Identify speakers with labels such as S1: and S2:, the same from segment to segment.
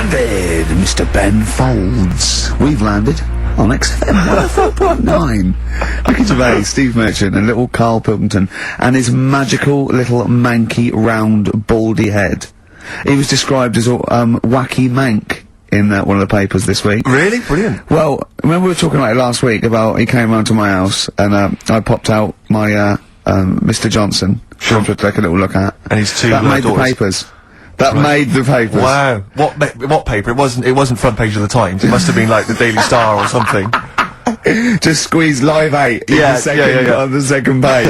S1: landed, Mr. Ben Folds. We've landed on XFM 104.9. Ricky Gervais, Steve Merchant, and little Carl Pilkington, and his magical little manky, round, baldy head. He was described as wacky mank in one of the papers this week.
S2: Really? Brilliant.
S1: Well, remember we were talking about it last week about he came round to my house and I popped out my Mr. Johnson to take a little look at.
S2: And his two
S1: that made
S2: daughters.
S1: the papers. That made the papers.
S2: Wow. What paper? It wasn't front page of the Times. It must have been like the Daily Star or something.
S1: Just squeeze Live 8 in on the second page.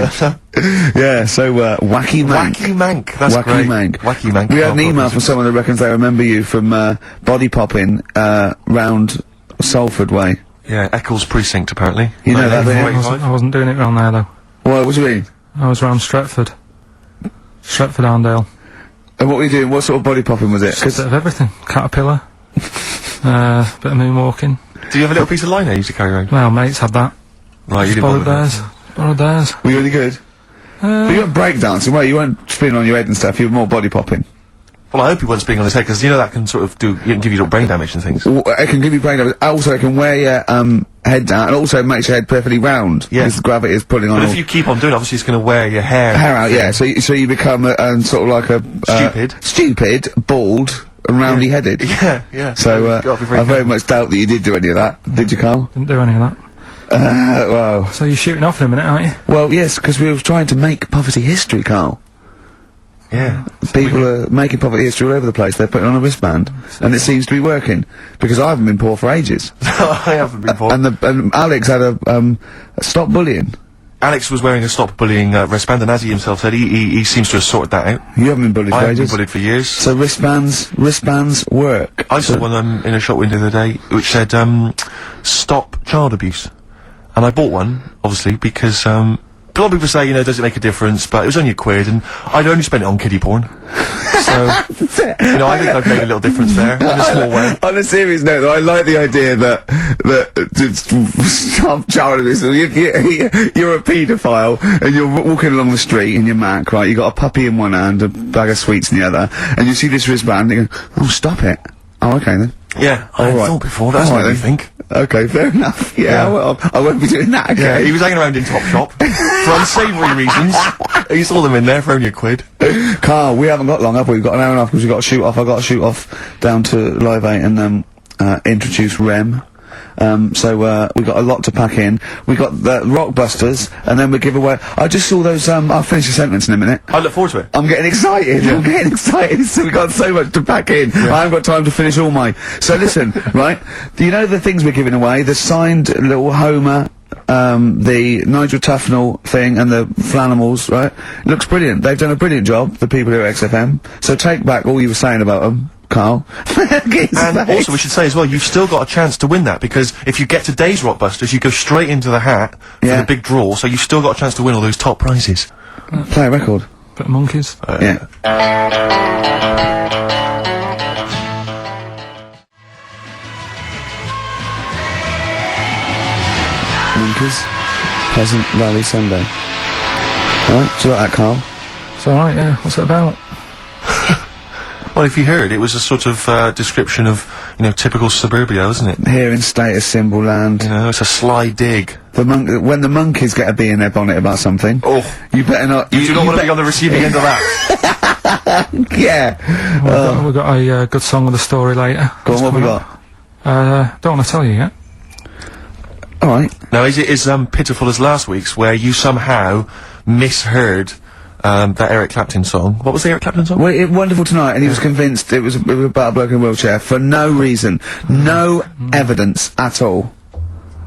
S1: Yeah, so wacky mank.
S2: Wacky mank. That's
S1: wacky
S2: great.
S1: Mank.
S2: Wacky mank.
S1: We had an email from someone that reckons they remember you from body popping round Salford Way.
S2: Yeah, Eccles Precinct apparently.
S1: You know that, don't you?
S3: I wasn't doing it round there though.
S1: What do you mean?
S3: I was round Stretford. Stretford Arndale.
S1: And what were you doing? What sort of body popping was it?
S3: Just a bit of everything. Caterpillar. Bit of moonwalking.
S2: Do you have a little piece of line you used to carry around?
S3: Well, mates had that.
S2: Right, you didn't
S3: Borrowed
S2: bother
S3: theirs. Borrowed theirs.
S1: Were you really good? But you weren't breakdancing, well, you weren't spinning on your head and stuff, you were more body popping.
S2: Well, I hope he wasn't spinning on his head, because you know that can sort of give you little brain damage and things.
S1: It can give you brain damage. Also, it can wear your head down, and also makes your head perfectly round.
S2: Yeah.
S1: Because the gravity is pulling on
S2: But
S1: all
S2: if you keep on doing it, obviously it's going to wear your hair
S1: out, yeah. So you become sort of like a stupid, bald, and roundy-headed.
S2: Yeah.
S1: So I very much doubt that you did do any of that. Did you, Carl?
S3: Didn't do any of that.
S1: Well.
S3: So you're shooting off in a minute, aren't you?
S1: Well, yes, because we were trying to make poverty history, Carl.
S2: Yeah.
S1: People are making poverty history all over the place. They're putting on a wristband, and it seems to be working because I haven't been poor for ages.
S2: I haven't been poor.
S1: And Alex had a stop bullying.
S2: Alex was wearing a stop bullying wristband, and as he himself said, he seems to have sorted that out.
S1: You haven't been bullied for
S2: I haven't
S1: ages.
S2: been bullied for years.
S1: So wristbands work.
S2: I saw one in a shop window the other day which said stop child abuse, and I bought one obviously because a lot of people say, you know, does it make a difference? But it was only £1, and I'd only spent it on kiddie porn. So, you know, I think I've made a little difference there, in a small way.
S1: On a serious note, though, I like the idea that stop child abuse. You're a paedophile, and you're walking along the street in your Mac, right? You got a puppy in one hand, a bag of sweets in the other, and you see this wristband, and you go, oh, stop it. Oh, okay then.
S2: Yeah, I thought before, that's what I think.
S1: Okay, fair enough. Yeah, well, I won't be doing that again.
S2: Yeah, he was hanging around in Topshop for unsavoury reasons. He saw them in there for only £1.
S1: Carl, we haven't got long, have we? We've got an hour and a half because we've got to shoot off. I've got to shoot off down to Live 8 and introduce Rem. So we've got a lot to pack in. We've got the Rockbusters, and then we give away. I just saw those. I'll finish the sentence in a minute.
S2: I look forward to it.
S1: I'm getting excited. Yeah. I'm getting excited. So we've got so much to pack in. Yeah. I haven't got time to finish all my. So listen, right? Do you know the things we're giving away? The signed little Homer. The Nigel Tufnell thing and the Flanimals, right? It looks brilliant. They've done a brilliant job, the people here at XFM. So take back all you were saying about them, Carl.
S2: And also we should say as well, you've still got a chance to win that, because if you get today's Rockbusters, you go straight into the hat for the big draw, so you've still got a chance to win all those top prizes.
S1: Play a record.
S3: Bit of Monkeys.
S1: Yeah. Monkeys, Pleasant Valley Sunday. Alright, do you like that, Carl?
S3: It's alright, yeah. What's it about?
S2: Well, if you heard, it was a sort of description of, you know, typical suburbia, isn't it?
S1: Here in status symbol land.
S2: You know, it's a sly dig.
S1: When the monkeys get a bee in their bonnet about something, you better not.
S2: You do not want to be on the receiving end of that.
S1: Yeah.
S3: Well, we've got a good song with a story later.
S1: Go on, what have we got?
S3: Don't want to tell you yet.
S1: Alright.
S2: Now, is it as pitiful as last week's, where you somehow misheard that Eric Clapton song? What was the Eric Clapton song?
S1: Well, Wonderful Tonight, and he was convinced it was about a bloke in a wheelchair for no reason. No evidence at all.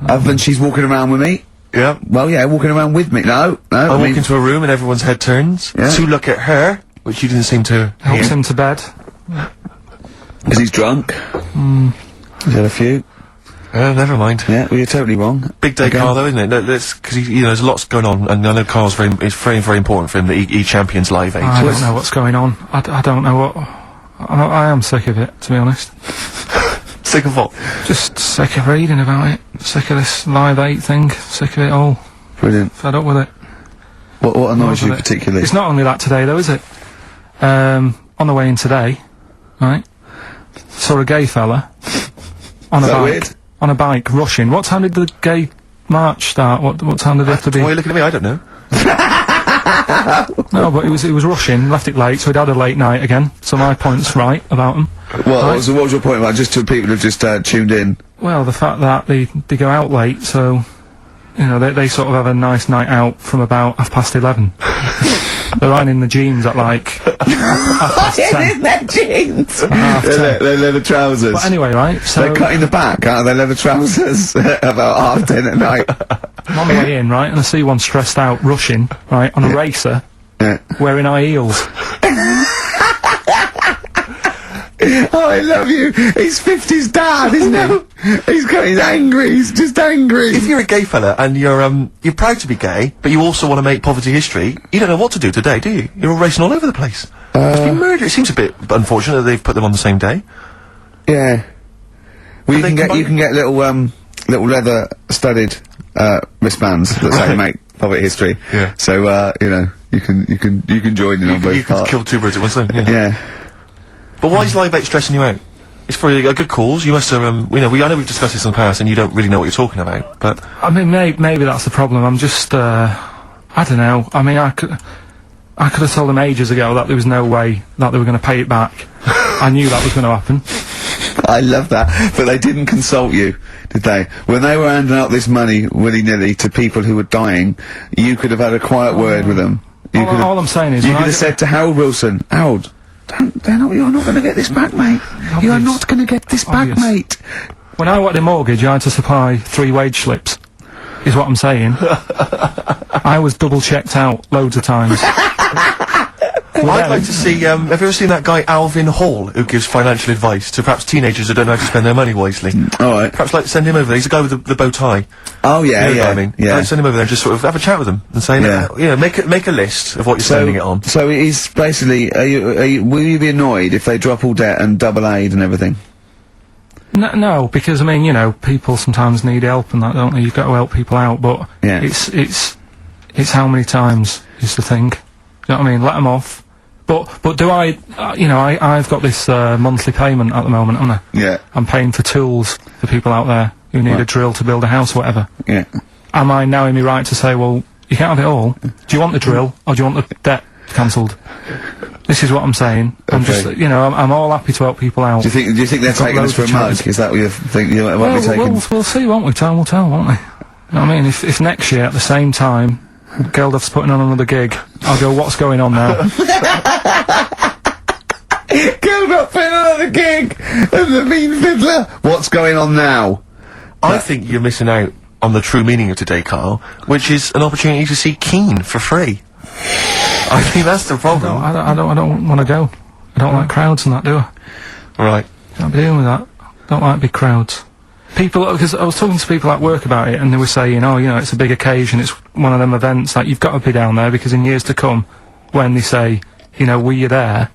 S1: Other than she's walking around with me.
S2: Yeah.
S1: Well, yeah, walking around with me. No.
S2: I walk into a room and everyone's head turns to look at her, which you didn't seem to
S3: Helps him to bed.
S1: Because he's drunk. He's had a few.
S2: Never mind.
S1: Yeah, well, you're totally wrong.
S2: Big day, Carl, though, isn't it? No, because you know, there's lots going on, and I know Carl's it's very, very important for him that he champions Live 8.
S3: I don't know what's going on. I don't know what. I am sick of it, to be honest.
S2: Sick of what?
S3: Just sick of reading about it. Sick of this Live 8 thing. Sick of it all.
S1: Brilliant.
S3: Fed up with it.
S1: What annoys you particularly?
S3: It's not only that today, though, is it? On the way in today, right? saw a gay fella on a
S1: Is that
S3: bike.
S1: weird?
S3: On a bike, rushing. What time did the gay march start? What time did it have to be?
S2: Why are you looking at me? I don't know.
S3: No, but he was rushing, left it late, so he'd had a late night again. So my point's right about him.
S1: What was your point about, just to people who've just tuned in?
S3: Well, the fact that they go out late, so, you know, they sort of have a nice night out from about 11:30. They're ironing the jeans at like 10:30.
S1: their jeans!
S3: Half ten.
S1: Their leather trousers.
S3: But anyway, right, so
S1: They're cutting the back out of their leather trousers about 10:30 at night.
S3: I'm on the way in, right, and I see one stressed out, rushing, right, on a racer,
S1: Yeah.
S3: wearing high heels.
S1: Oh, I love you. He's 50's dad, isn't he? He's angry. He's just angry.
S2: If you're a gay fella and you're proud to be gay, but you also want to make poverty history, you don't know what to do today, do you? You're all racing all over the place. It's been murder. It seems a bit unfortunate that they've put them on the same day.
S1: Yeah. Well, you
S2: they
S1: can get
S2: combine-
S1: little leather studded wristbands that say make poverty history.
S2: Yeah.
S1: So you know, you can join in on both
S2: You can
S1: parts.
S2: kill two birds at one stone. Yeah.
S1: Yeah.
S2: But why is Live 8 stressing you out? It's for a good cause. You must have, I know we've discussed this in the past, and you don't really know what you're talking about. But
S3: I mean, maybe that's the problem. I'm just, I don't know. I mean, I could have told them ages ago that there was no way that they were going to pay it back. I knew that was going to happen.
S1: I love that. But they didn't consult you, did they? When they were handing out this money willy-nilly to people who were dying, you could have had a quiet word with them. You could have-
S3: All I'm saying is,
S1: you
S3: when
S1: could
S3: I
S1: have
S3: get-
S1: said to Harold Wilson, Harold, you're not going to get this back, mate. You are
S3: Obvious.
S1: not going to get this back,
S3: Obvious.
S1: mate.
S3: when I wanted a mortgage, I had to supply 3 wage slips. Is what I'm saying. I was double checked out loads of times.
S2: I'd like to see, have you ever seen that guy Alvin Hall, who gives financial advice to perhaps teenagers who don't know how to spend their money wisely?
S1: Alright.
S2: Perhaps like send him over there. He's a guy with the bow tie.
S1: Oh, yeah,
S2: You know
S1: yeah.
S2: what I mean?
S1: Yeah.
S2: Send him over there and just sort of have a chat with him and say,
S1: Yeah.
S2: make a list of what you're spending it on.
S1: So he's basically, will you be annoyed if they drop all debt and double aid and everything?
S3: No, because I mean, you know, people sometimes need help and that, don't they? You've got to help people out, but
S1: Yeah.
S3: it's how many times is the thing. You know what I mean? Let them off. But do I? I've got this monthly payment at the moment, haven't I?
S1: Yeah.
S3: I'm paying for tools for people out there who need a drill to build a house, or whatever.
S1: Yeah.
S3: Am I now in my right to say, well, you can't have it all? Do you want the drill, or do you want the debt cancelled? This is what I'm saying. I'm
S1: Okay.
S3: just, you know, I'm all happy to help people out.
S1: Do you think they're
S3: I've got
S1: taking us
S3: loads
S1: for a
S3: of
S1: mug?
S3: choice.
S1: Is that what you think you might be taking?
S3: We'll see, won't we? Time will tell, won't we? You know what I mean? If next year at the same time, Geldof's putting on another gig, I'll go, what's going on now?
S1: Go up in another gig of the Mean Fiddler. What's going on now?
S2: I think you're missing out on the true meaning of today, Carl, which is an opportunity to see Keane for free. I think that's the problem.
S3: I don't want to go. I don't like crowds and that, do I?
S2: Right.
S3: Can't be dealing with that. Don't like big crowds. People, because I was talking to people at work about it, and they were saying, oh, you know, it's a big occasion, it's one of them events, like, you've got to be down there, because in years to come, when they say, you know, were you there,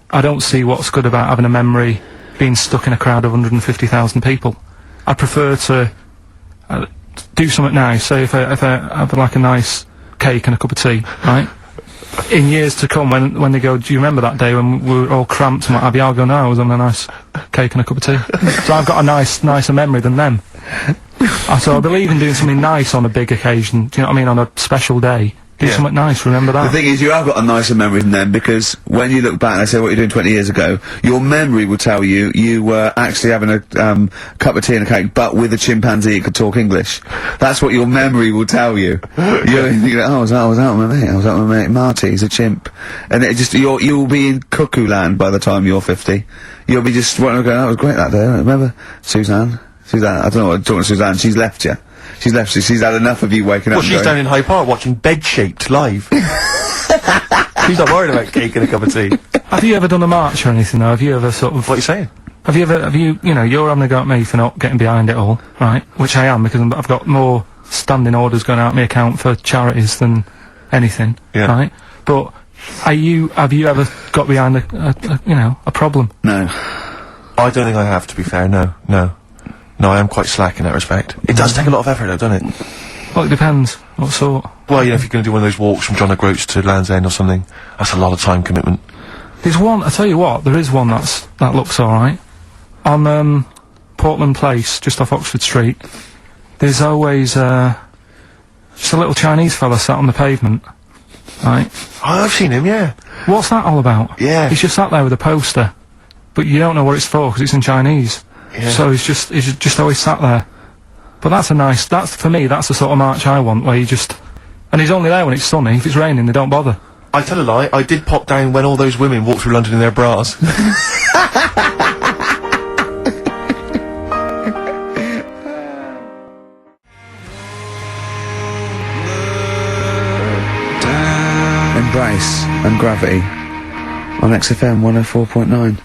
S3: I don't see what's good about having a memory being stuck in a crowd of 150,000 people. I prefer to do something nice, say if I have like a nice cake and a cup of tea, right? In years to come, when they go, do you remember that day when we were all cramped and what have you? I'll go, no, I was having a nice cake and a cup of tea. So I've got a nicer memory than them. So I believe in doing something nice on a big occasion, do you know what I mean, on a special day. Do
S2: Yeah.
S3: something nice, remember
S1: The
S3: that.
S1: thing is, you have got a nicer memory than them, because when you look back and they say what you're doing 20 years ago, your memory will tell you you were actually having a cup of tea and a cake, but with a chimpanzee that could talk English. That's what your memory will tell you. You go, oh, I was out with my mate. I was out with my mate Marty. He's a chimp, and it just you'll be in cuckoo land by the time you're 50. You'll be just going, that was great that day. Remember Suzanne? I don't know. I'm talking to Suzanne. She's left you. She's left you. She's had enough of you waking up.
S2: Well,
S1: and
S2: she's
S1: going,
S2: down in Hyde Park watching Bed-Shaped live. She's not worried about cake and a cup of tea.
S3: Have you ever done a march or anything, though? Have you ever sort of...
S2: What are you saying?
S3: you know, you're having a go at me for not getting behind it all, right? Which I am, because I've got more standing orders going out my account for charities than anything,
S2: Yeah.
S3: right? But have you ever got behind a problem?
S1: No.
S2: I don't think I have, to be fair, no. No, I am quite slack in that respect. It does take a lot of effort, though, doesn't it?
S3: Well, it depends. What sort?
S2: Well, you know, if you're going to do one of those walks from John O'Groats to Land's End or something, that's a lot of time commitment.
S3: There's one, I tell you what, there is one that looks alright. on Portland Place, just off Oxford Street, there's always just a little Chinese fella sat on the pavement, right?
S2: Oh, I've seen him, yeah.
S3: What's that all about?
S2: Yeah.
S3: He's just sat there with a poster, but you don't know what it's for because it's in Chinese.
S2: Yeah.
S3: So he's just always sat there. But that's for me, that's the sort of march I want, where you just, and he's only there when it's sunny. If it's raining, they don't bother.
S2: I tell a lie, I did pop down when all those women walked through London in their bras.
S1: Embrace and Gravity on XFM 104.9.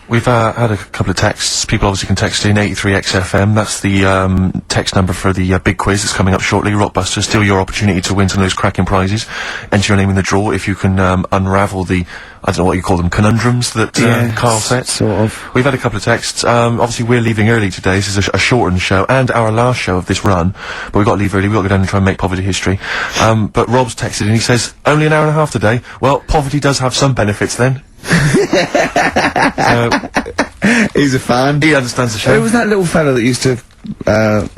S2: We've had a couple of texts. People obviously can text in 83XFM. That's the text number for the big quiz that's coming up shortly. Rockbusters, still your opportunity to win some of those cracking prizes. Enter your name in the draw if you can unravel the, I don't know what you call them, conundrums that Carl sets.
S1: Sort of.
S2: We've had a couple of texts. Obviously we're leaving early today. This is a shortened show and our last show of this run. But we've got to leave early. We've got to go down and try and make poverty history. But Rob's texted and he says, only an hour and a half today. Well, poverty does have some benefits then.
S1: He's a fan.
S2: He understands the show.
S1: Who was that little fella that used to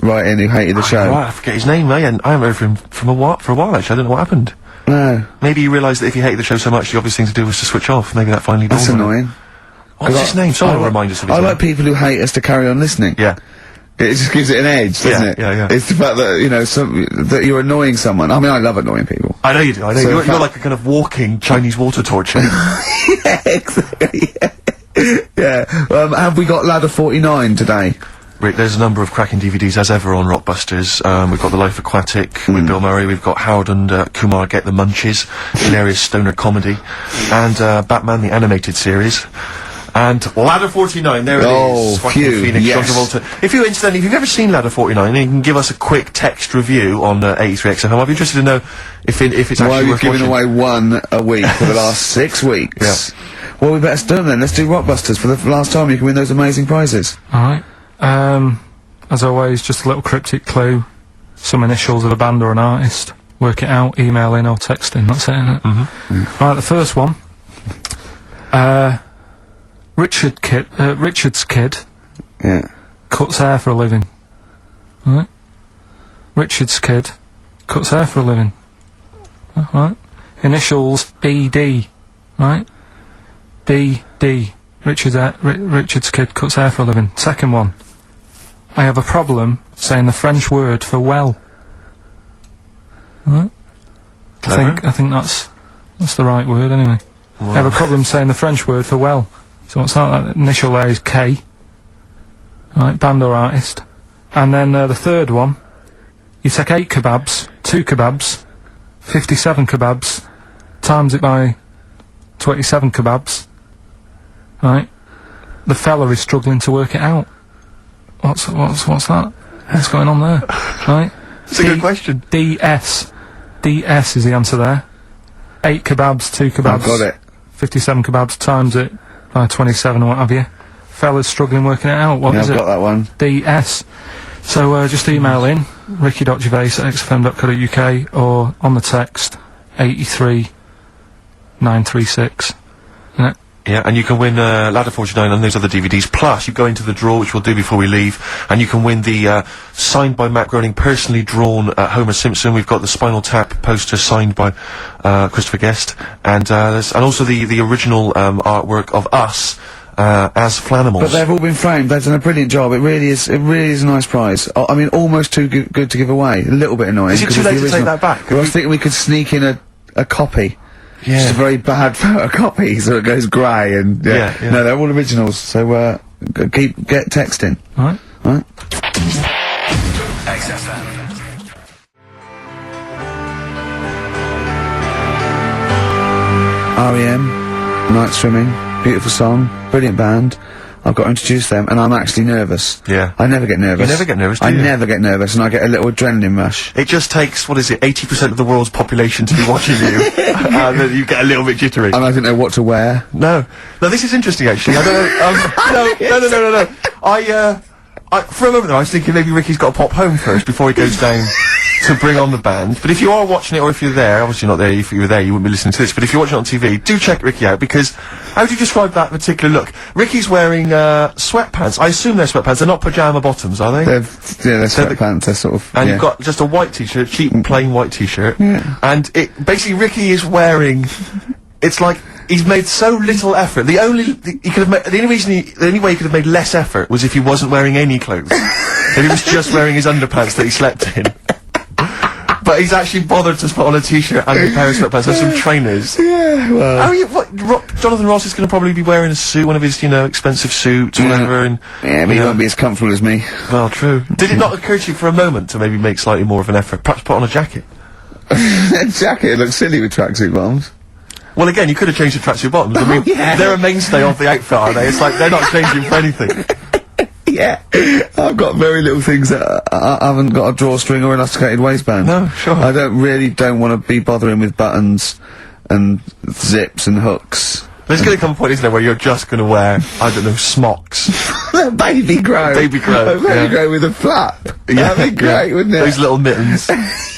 S1: write in who hated the show?
S2: Right, I forget his name. I haven't heard from him for a while actually. I don't know what happened.
S1: No.
S2: Maybe he realised that if he hated the show so much, the obvious thing to do was to switch off. Maybe that finally
S1: That's
S2: dawned on him.
S1: annoying.
S2: What's his name? Someone will remind us of his
S1: I
S2: name.
S1: like people who hate us to carry on listening.
S2: Yeah.
S1: It just gives it an edge, doesn't it?
S2: Yeah.
S1: It's the fact that, you know, that you're annoying someone. I mean, I love annoying people.
S2: I know you do. I know
S1: So
S2: you're like a kind of walking Chinese water torch.
S1: Yeah, exactly. Yeah. Have we got Ladder 49 today?
S2: Rick, there's a number of cracking DVDs as ever on Rockbusters. We've got The Life Aquatic with Bill Murray. We've got Howard and Kumar Get the Munchies, hilarious stoner comedy, and Batman the Animated Series. And Ladder 49, there it is. Joaquin
S1: phew,
S2: Phoenix,
S1: yes.
S2: John Travolta. If you, incidentally, if you've ever seen Ladder 49, you can give us a quick text review on 83XFM. I'd be interested to know if it's
S1: Why
S2: actually
S1: are we
S2: worth
S1: giving
S2: watching.
S1: away one a week for the last 6 weeks?
S2: Yeah.
S1: Well, we better do them then. Let's do Rockbusters for the last time. You can win those amazing prizes.
S3: Alright. As always, just a little cryptic clue. Some initials of a band or an artist. Work it out, email in or text in, that's it, innit? Right, the first one. Richard's kid
S1: Yeah.
S3: cuts hair for a living. Right? Richard's kid cuts hair for a living. Right? Initials ED. Right? DD. Richard's kid cuts hair for a living. Second one. I have a problem saying the French word for well. Right? I think that's the right word anyway. I have a problem saying the French word for well. So what's that? That initial there is K. Right, band or artist. And then the third one, you take 8 kebabs, 2 kebabs, 57 kebabs, times it by 27 kebabs. Right? The fella is struggling to work it out. What's that? What's going on there? Right?
S2: It's a good question.
S3: DS. DS is the answer there. 8 kebabs, 2 kebabs.
S1: I've got it.
S3: 57 kebabs times it by 27 or what have you. Fella's struggling working it out. What
S1: Yeah,
S3: is
S1: I've
S3: it?
S1: got that one.
S3: DS. So just email in ricky.gervais@xfm.co.uk or on the text 83936.
S2: Yeah, and you can win Ladder 49 and those other DVDs. Plus, you go into the draw, which we'll do before we leave, and you can win the signed by Matt Groening, personally drawn Homer Simpson. We've got the Spinal Tap poster signed by Christopher Guest, and also the original artwork of us as Flanimals.
S1: But they've all been framed. They've done a brilliant job. It really is a nice prize. I mean, almost too good to give away. A little bit annoying.
S2: Is it
S1: 'cause
S2: too
S1: it's
S2: late
S1: the
S2: to take
S1: original.
S2: that back?
S1: Well, I was thinking we could sneak in a copy.
S2: Yeah.
S1: Just a very bad photocopy, so it goes grey and
S2: Yeah.
S1: No, they're all originals. So get texting.
S3: Alright?
S1: Right?
S4: XFM.
S1: REM, Night Swimming, beautiful song, brilliant band. I've got to introduce them, and I'm actually nervous.
S2: Yeah.
S1: I never get nervous.
S2: You never get nervous, do
S1: I
S2: you?
S1: never get nervous, and I get a little adrenaline rush.
S2: It just takes, 80% of the world's population to be watching you, and then you get a little bit jittery.
S1: And I didn't know what to wear.
S2: No, this is interesting actually. I don't know. No. I for a moment there, I was thinking maybe Ricky's got to pop home first before he goes down to bring on the band. But if you are watching it, or if you're there, obviously not there, if you were there, you wouldn't be listening to this, but if you're watching it on TV, do check Ricky out, because how do you describe that particular look? Ricky's wearing, sweatpants. I assume they're sweatpants. They're not pyjama bottoms, are they?
S1: They're sweatpants, they're sort of,
S2: And you've got just a white t-shirt, cheap and plain white t-shirt.
S1: Yeah.
S2: And basically Ricky is wearing, it's like, he's made so little effort. The only way he could have made less effort was if he wasn't wearing any clothes. If he was just wearing his underpants that he slept in. But he's actually bothered to put on a t-shirt and a pair of sweatpants and some trainers.
S1: Yeah, well.
S2: Jonathan Ross is going to probably be wearing a suit, one of his, expensive suits, or whatever, and...
S1: Yeah, but he won't be as comfortable as me.
S2: Well, true. Did it not occur to you for a moment to maybe make slightly more of an effort? Perhaps put on a jacket?
S1: That jacket looks silly with tracksuit bottoms.
S2: Well, again, you could have changed the tracksuit bottoms. I mean, they're a mainstay of the outfit, aren't they? It's like, they're not changing for anything.
S1: Yeah. I've got very little things that I haven't got a drawstring or elasticated waistband.
S2: No, sure.
S1: I don't want to be bothering with buttons and zips and hooks.
S2: There's going to come a point, isn't there, where you're just going to wear, I don't know, smocks.
S1: Baby grow.
S2: Baby grow,
S1: Baby grow with a flap. That'd be great, wouldn't it?
S2: Those little mittens.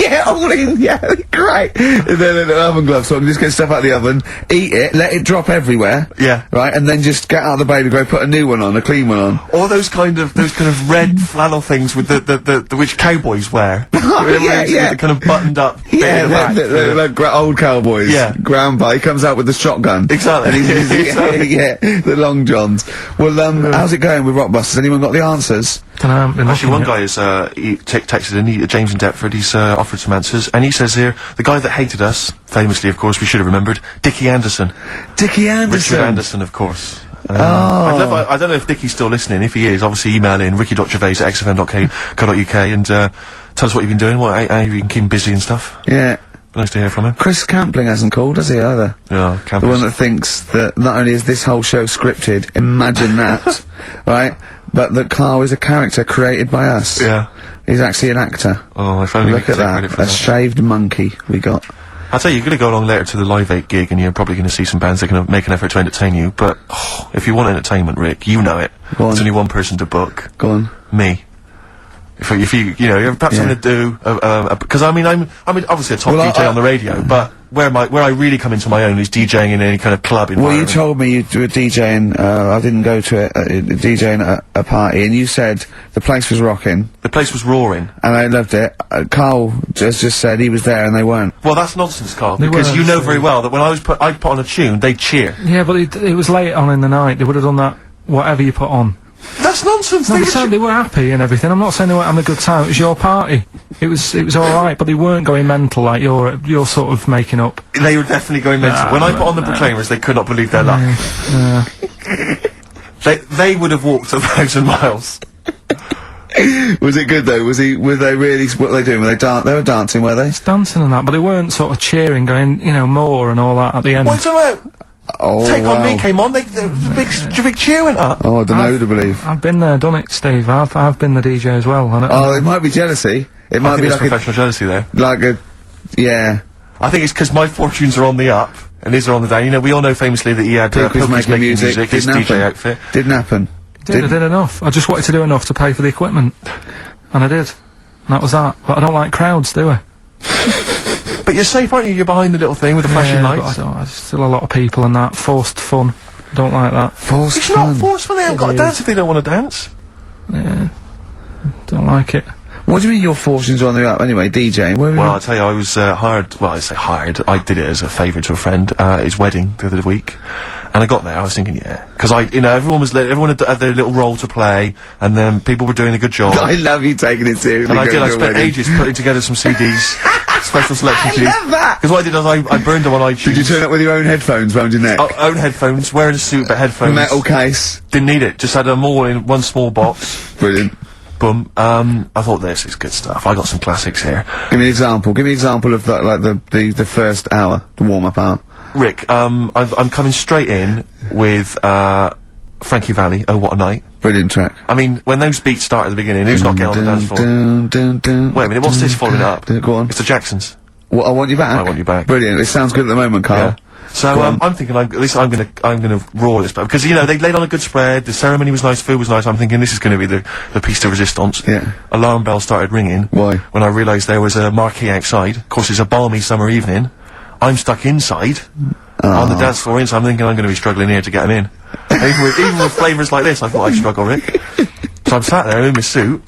S1: Yeah, all in, yeah, that'd be great. And then an oven glove, so I can just get stuff out of the oven, eat it, let it drop everywhere.
S2: Yeah.
S1: Right, and then just get out the baby grow, put a new one on, a clean one on.
S2: Or those kind of red flannel things with the which cowboys wear.
S1: Yeah.
S2: The kind of buttoned up.
S1: Yeah,
S2: bit at the back.
S1: like old cowboys.
S2: Yeah.
S1: Grandpa, he comes out with the shotgun.
S2: Exactly.
S1: And he's,
S2: Exactly.
S1: yeah, the long johns. Well, how's it going with Rockbusters? Anyone got the answers?
S2: Actually, one guy is, he texted in, James in Deptford, he's, offered some answers, and he says here, the guy that hated us, famously, of course, we should have remembered, Dickie Anderson.
S1: Dickie Anderson?
S2: Richard Anderson, of course. I don't know if Dickie's still listening. If he is, obviously email in ricky.gervais@xfm.co.uk and, tell us what you've been doing, how you've been keeping busy and stuff.
S1: Yeah.
S2: Nice to hear from him.
S1: Chris Campling hasn't called, has he, either?
S2: Yeah,
S1: The one that thinks that not only is this whole show scripted, imagine that, right, but that Carl is a character created by us.
S2: Yeah.
S1: He's actually an actor.
S2: Oh, if only we
S1: Look
S2: could
S1: at
S2: take credit
S1: that,
S2: for
S1: a
S2: that.
S1: shaved monkey we got.
S2: I'll tell you, you're going to go along later to the Live 8 gig and you're probably going to see some bands that can make an effort to entertain you, but if you want entertainment, Rick, you know it.
S1: Go on.
S2: There's only one person to book.
S1: Go on.
S2: Me. If you you're perhaps going to do, because I'm obviously a top
S1: Well,
S2: DJ on the radio, but where I really come into my own is DJing in any kind of club
S1: Well,
S2: environment.
S1: you told me you were DJing, I didn't go to it, DJing at a party, and you said the place was rocking,
S2: The place was roaring.
S1: and I loved it. Carl just said he was there and they weren't.
S2: Well, that's nonsense, Carl,
S3: They
S2: because
S3: were,
S2: you know
S3: so-
S2: very well that when I'd put on a tune, they'd cheer.
S3: Yeah, but it was late on in the night. They would have done that, whatever you put on.
S2: That's nonsense.
S3: No,
S2: They
S3: they
S2: were
S3: said they were happy and everything. I'm not saying they weren't having a good time. It was your party. It was alright, but they weren't going mental like you're sort of making up.
S2: They were definitely going mental. When I put on the Proclaimers, they could not believe their luck. They would have walked 1,000 miles.
S1: Was it good though? Were they really, what were they doing? They were dancing, were they?
S3: Dancing and that, but they weren't sort of cheering, going, more and all that at the end.
S2: What's about?
S1: Oh,
S2: Take
S1: wow.
S2: On Me came on, the big cheer went up.
S1: Oh, I don't know to believe.
S3: I've been there, done it, Steve. I've been the DJ as well. And
S1: Oh, it might be jealousy. It
S2: I
S1: might
S2: think
S1: be
S2: there's
S1: like
S2: professional jealousy there.
S1: yeah.
S2: I think it's because my fortunes are on the up, and his are on the down. We all know famously that he had
S1: People's making music.
S2: his
S1: Didn't
S2: DJ
S1: happen.
S2: outfit.
S1: Didn't happen.
S3: I did enough. I just wanted to do enough to pay for the equipment. And I did. And that was that. But I don't like crowds, do I?
S2: But you're safe, aren't you? You're behind the little thing with the flashing
S3: But
S2: lights.
S3: there's still a lot of people and that. Forced fun. Don't like that.
S1: Forced
S2: It's
S1: fun.
S2: not forceful. They haven't got to
S3: It
S2: dance
S3: is.
S2: if they don't want to dance.
S3: Yeah. Don't like it.
S1: What do you mean your fortunes are on the up anyway, DJing? Where were
S2: Well,
S1: you?
S2: I'll tell you, I was hired. Well, I say hired. I did it as a favour to a friend. His wedding the other week, and I got there. I was thinking, yeah, because everyone had their little role to play, and then people were doing a good job.
S1: I love you taking it seriously.
S2: And I did.
S1: going
S2: I
S1: to a
S2: spent
S1: wedding.
S2: ages putting together some CDs, special selection CDs.
S1: love that!
S2: Because what I did is I burned them on iTunes.
S1: Did you turn up with your own headphones round your neck?
S2: Own headphones, wearing a suit, but headphones.
S1: Metal case.
S2: Didn't need it. Just had them all in one small box.
S1: Brilliant.
S2: Boom. I thought this is good stuff. I got some classics here.
S1: Give me an example. Give me an example of that, like the first hour, the warm-up hour.
S2: Rick, I'm coming straight in with Frankie Valli. Oh, what a night!
S1: Brilliant track.
S2: I mean, when those beats start at the beginning, who's not getting on the dance floor? Wait a minute, what's this following up?
S1: Go on.
S2: It's the Jacksons.
S1: What, I Want You Back?
S2: I Want You Back.
S1: Brilliant. It sounds good at the moment, Carl.
S2: Yeah. So I'm thinking, at least I'm gonna roar this, because you know they laid on a good spread. The ceremony was nice, food was nice. I'm thinking this is going to be the piece de resistance.
S1: Yeah.
S2: Alarm bell started ringing.
S1: Why?
S2: When I realised there was a marquee outside. Of course, it's a balmy summer evening. I'm stuck inside on the dance floor. So I'm thinking I'm going to be struggling here to get them in. even with flavours like this, I thought I'd struggle, Rick. So I'm sat there in my suit.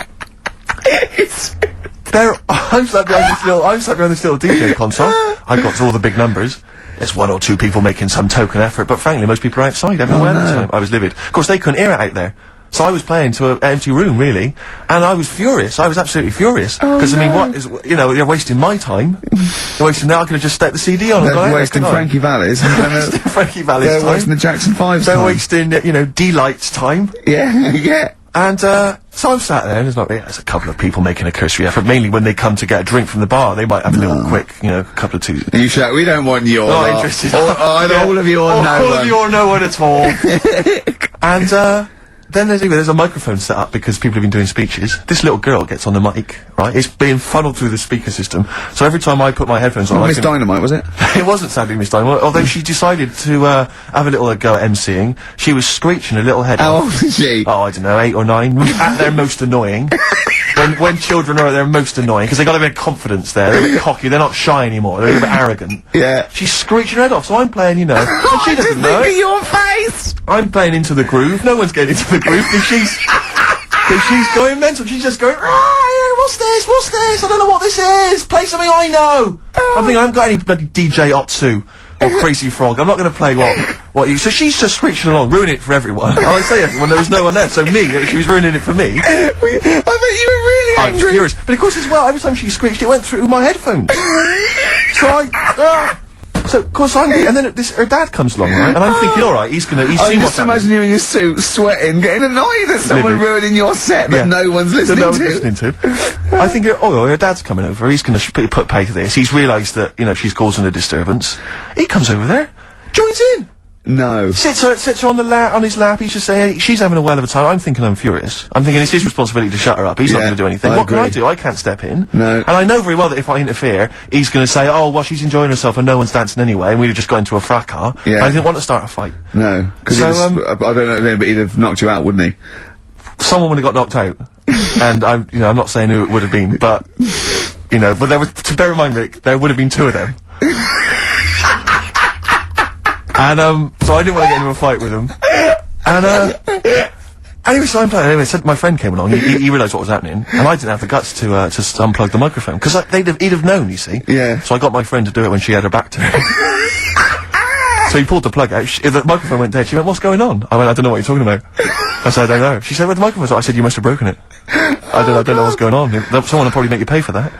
S2: I'm sat behind this little DJ console. I've got all the big numbers. There's one or two people making some token effort, but frankly, most people are outside everywhere this time. I was livid. Of course, they couldn't hear it out there. So I was playing to an empty room, really, and I was furious. I was absolutely furious. Because, I mean, what is, you know, you're wasting my time. You're wasting that. I could have just stuck the CD on and gone out.
S1: They're wasting Frankie Valli's.
S2: Frankie Valli's time.
S1: They're wasting the Jackson 5's
S2: They're
S1: time.
S2: wasting, you know, D-Light's time.
S1: Yeah, yeah.
S2: And, so I'm sat there, and there's a couple of people making a cursory effort, mainly when they come to get a drink from the bar, they might have a little quick, you know, couple of twos.
S1: You shout, we don't want your
S2: Not
S1: lot.
S2: interested.
S1: All of you or no
S2: All
S1: one.
S2: of you or no one at all. And, then there's a microphone set up because people have been doing speeches. This little girl gets on the mic, right? It's being funneled through the speaker system. So every time I put my headphones on,
S1: Miss Dynamite, was it?
S2: It wasn't sadly Miss Dynamite, although she decided to have a little go at MCing. She was screeching a little head
S1: How
S2: off.
S1: old is she?
S2: Oh, I don't know, 8 or 9. At their most annoying. when children are at their most annoying, because they got a bit of confidence there. They're a bit cocky. They're not shy anymore. They're a bit arrogant.
S1: Yeah.
S2: She's screeching her head off. So I'm playing, you know. And she doesn't know it.
S1: your face!
S2: I'm playing into the groove. No one's getting into the groove because she's going mental. She's just going, what's this? What's this? I don't know what this is. Play something I know. I'm thinking I haven't got any bloody DJ Otsu or Crazy Frog. I'm not going to play what you. So she's just screeching along, ruining it for everyone. I say everyone. There was no one there, so me. She was ruining it for me.
S1: I bet you were really
S2: I'm
S1: angry.
S2: furious. But of course, as well, every time she screeched, it went through my headphones. So of course and then her dad comes along, right? And I'm thinking, all right, he's
S1: I
S2: seen
S1: just
S2: what's happening.
S1: imagine you in your suit, sweating, getting annoyed at someone
S2: Livid.
S1: ruining your set that no one's listening
S2: no one's
S1: to.
S2: listening to. I think, her dad's coming over. He's going to put pay to this. He's realised that, you know, she's causing a disturbance. He comes over there, joins in.
S1: No.
S2: Sits her on his lap. He's just saying, hey, she's having a well of a time. I'm thinking I'm furious. I'm thinking it's his responsibility to shut her up. He's not
S1: Yeah,
S2: going to do anything.
S1: I
S2: What can I
S1: agree.
S2: do? I can't step in.
S1: No.
S2: And I know very well that if I interfere, he's going to say, oh, well, she's enjoying herself and no one's dancing anyway, and we'd have just got into a fracas.
S1: Yeah.
S2: I didn't want to start a fight.
S1: No. Because
S2: So,
S1: I don't know, but he'd have knocked you out, wouldn't he?
S2: Someone would have got knocked out. And I'm not saying who it would have been, but, you know, but there was, to bear in mind, Rick, there would have been 2 of them. And, so I didn't want to get into a fight with them. And, anyway, so I'm playing. Anyway, so my friend came along. He realised what was happening, and I didn't have the guts to unplug the microphone because he'd have known. You see.
S1: Yeah.
S2: So I got my friend to do it when she had her back to me. So he pulled the plug out. The microphone went dead. She went, "What's going on?" I went, "I don't know what you're talking about." I said, "I don't know." She said, "Where the microphone's?" I said, "You must have broken it." I don't know what's going on. Someone will probably make you pay for that.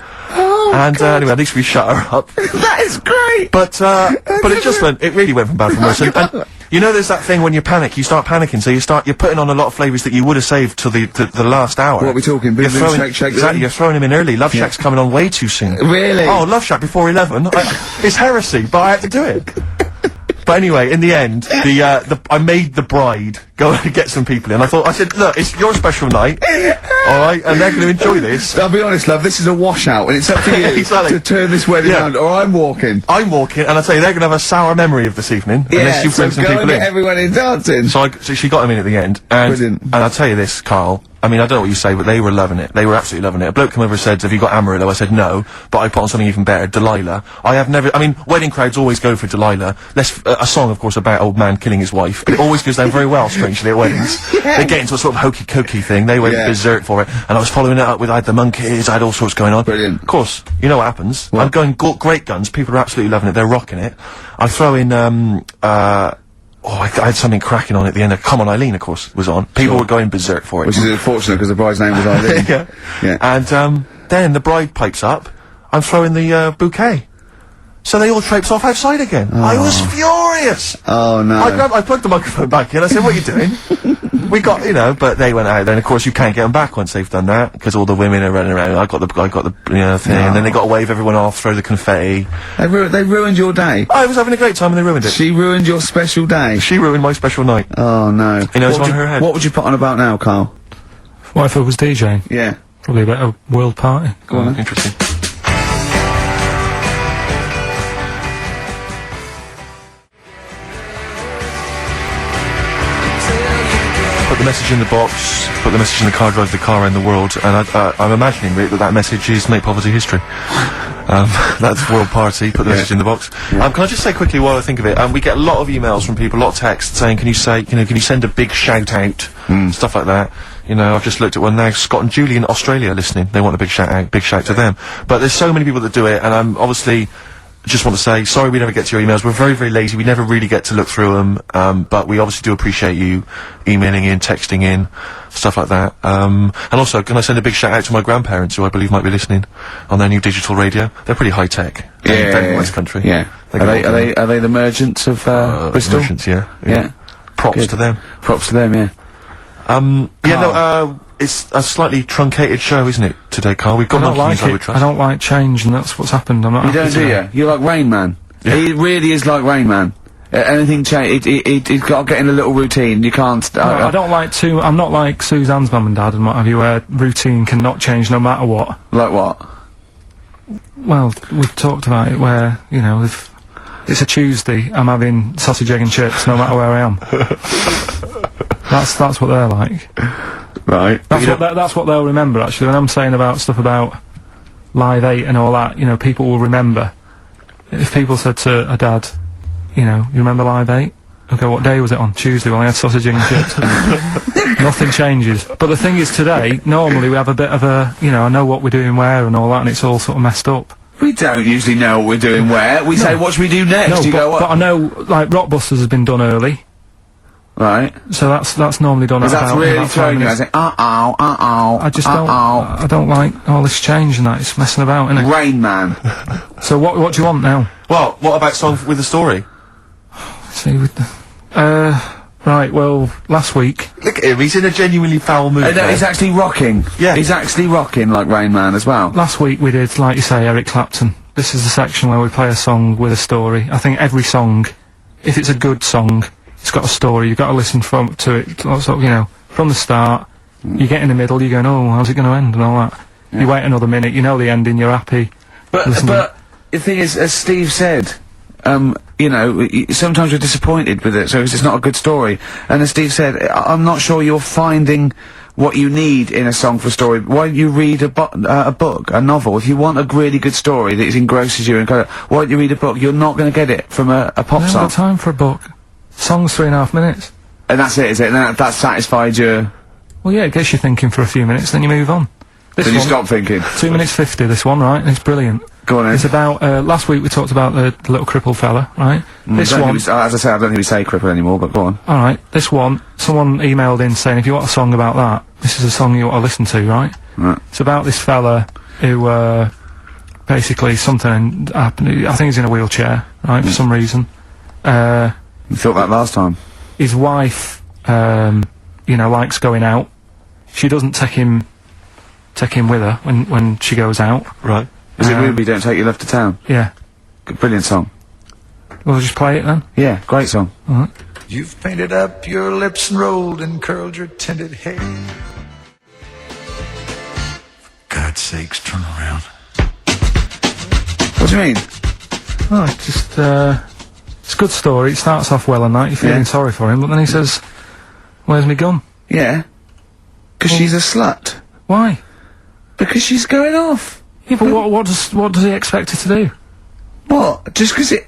S2: And anyway, at least we shut her up.
S1: That is great!
S2: But it really went from bad from worse. And you know, there's that thing when you panic, you start panicking, so you're putting on a lot of flavours that you would have saved till the last hour.
S1: What are we talking? Boom,
S2: You're
S1: boom,
S2: throwing,
S1: shake, shake,
S2: exactly,
S1: boom?
S2: you're throwing them in early. Love Shack's coming on way too soon.
S1: Really?
S2: Oh, Love Shack before 11. It's heresy, but I had to do it. But anyway, in the end, I made the bride go and get some people in. I said, look, it's your special night, alright, and they're going to enjoy this.
S1: I'll be honest, love, this is a washout, and it's up to you
S2: Exactly.
S1: to turn this wedding
S2: Yeah.
S1: around, or I'm walking.
S2: I'm walking, and I tell you, they're going to have a sour memory of this evening, unless you bring
S1: so
S2: some
S1: go
S2: people
S1: and
S2: in.
S1: get everyone in dancing.
S2: So she got him in at the end, and
S1: Brilliant.
S2: I'll tell you this, Carl. I mean, I don't know what you say, but they were loving it. They were absolutely loving it. A bloke came over and said, "Have you got Amarillo?" I said, "No," but I put on something even better, Delilah. I mean, wedding crowds always go for Delilah. A song, of course, about old man killing his wife. It always goes down very well, strangely, at weddings. They get into a sort of hokey-cokey thing. They went berserk for it, and I was following it up with, I had the Monkeys, I had all sorts going on.
S1: Brilliant.
S2: Of course, you know what happens. I'm going great guns. People are absolutely loving it. They're rocking it. I throw in, I had something cracking on at the end. Come On Eileen, of course, was on. People were going berserk for it.
S1: Which is unfortunate, because the bride's name was Eileen.
S2: Yeah.
S1: Yeah.
S2: And, then the bride pipes up. I'm throwing the, bouquet. So they all traipse off outside again. I was furious!
S1: Oh, no.
S2: I plugged the microphone back in. I said, "What are you doing?" We got, but they went out. Then, of course, you can't get them back once they've done that, because all the women are running around. I got the thing, and then they got to wave everyone off, throw the confetti.
S1: They ruined your day.
S2: I was having a great time, and they ruined it.
S1: She ruined your special day.
S2: She ruined my special night.
S1: Oh, no.
S2: You know, it's
S1: What
S2: on
S1: would
S2: her head.
S1: What would you put on about now, Carl?
S3: What if I was DJing?
S1: Yeah.
S3: Probably about a world party.
S1: Go on, then.
S2: Interesting. put the message in the box, put the message in the car, drive the car around the world, and I'm imagining that message is make poverty history. That's World Party, put the message in the box. Can I just say quickly while I think of it, we get a lot of emails from people, a lot of texts saying, can you send a big shout out, stuff like that. You know, I've just looked at one now, Scott and Julie in Australia listening, they want a big shout out, big shout to them. But there's so many people that do it, and I'm obviously just want to say, sorry we never get to your emails, we're very, very lazy, we never really get to look through them, but we obviously do appreciate you emailing in, texting in, stuff like that. And also, can I send a big shout out to my grandparents, who I believe might be listening on their new digital radio? They're pretty high tech.
S1: Yeah,
S2: West Country.
S1: Yeah. Are they the merchants of Bristol?
S2: Merchants, yeah. Props to them.
S1: Props to them, yeah.
S2: It's a slightly truncated show, isn't it, today, Carl? We've got nothing I would trust.
S3: I don't like change, and that's what's happened. I'm not
S1: You don't, do you? You're like Rain Man.
S2: Yeah.
S1: He really is like Rain Man. Anything change, he's got to get in a little routine. You can't.
S3: I don't like to. I'm not like Suzanne's mum and dad and what have you, where routine cannot change no matter what.
S1: Like what?
S3: Well, we've talked about it where, you know, if it's a Tuesday, I'm having sausage, egg and chips no matter where I am. That's what they're like.
S1: Right.
S3: That's what they'll remember, actually. When I'm saying about stuff about Live 8 and all that, you know, people will remember. If people said to a dad, you know, you remember Live 8? Okay, what day was it on? Tuesday, when I had sausage, egg and chips. Nothing changes. But the thing is, today, normally we have a bit of a, you know, I know what we're doing where and all that, and it's all sort of messed up.
S1: We don't usually know what we're doing where. We say, what should we do next?
S3: But I know, like, Rockbusters has been done early.
S1: Right.
S3: So that's normally done.
S1: That's really throwing you. I say,
S3: I just don't. I don't like all this change and that. It's messing about, isn't it?
S1: Rain Man.
S3: So what do you want now?
S2: Well, what about Song with a Story?
S3: See with the. Right. Well, last week.
S2: Look at him. He's in a genuinely foul mood.
S1: No, he's actually rocking.
S2: Yeah.
S1: He's actually rocking like Rain Man as well.
S3: Last week we did, like you say, Eric Clapton. This is the section where we play a song with a story. I think every song, if it's a good song, it's got a story. You've got to listen to it, sort of, you know, from the start. You get in the middle, you're going, oh, how's it going to end, and all that. You wait another minute, you know the ending, you're happy.
S1: But the thing is, as Steve said, you know, sometimes you're disappointed with it, so it's not a good story. And as Steve said, I'm not sure you're finding what you need in a song for a story. Why don't you read a book, a novel? If you want a really good story that engrosses you, why don't you read a book? You're not going to get it from a pop song.
S3: I haven't got time for a book. Song's 3.5 minutes. And
S1: that's it, is it? And that's satisfied you?
S3: Well, yeah, it gets you thinking for a few minutes, then you move on.
S1: Then you stop thinking.
S3: 2 minutes 50, this one, right? And it's brilliant.
S1: Go on then.
S3: It's about, last week we talked about the little crippled fella, right? This one...
S1: as I said, I don't think we say crippled anymore, but go on.
S3: Alright, this one, someone emailed in saying, if you want a song about that, this is a song you want to listen to, right?
S1: Right.
S3: It's about this fella who, basically something happened, I think he's in a wheelchair, right, for some reason.
S1: You thought that last time.
S3: His wife, you know, likes going out. She doesn't take him with her when she goes out.
S2: Right.
S1: Is it Ruby, Don't Take Your Love to Town?
S3: Yeah.
S1: Brilliant song.
S3: We'll just play it then?
S1: Yeah, great song.
S3: Alright.
S4: You've painted up your lips and rolled and curled your tinted hair. For God's sakes, turn around.
S1: What do you mean?
S3: Oh, it's just, it's a good story. It starts off well and that, you're feeling sorry for him, but then he says, where's my gun?
S1: Yeah. Because she's a slut.
S3: Why?
S1: Because she's going off.
S3: Yeah, but what does he expect her to do?
S1: What? Just because he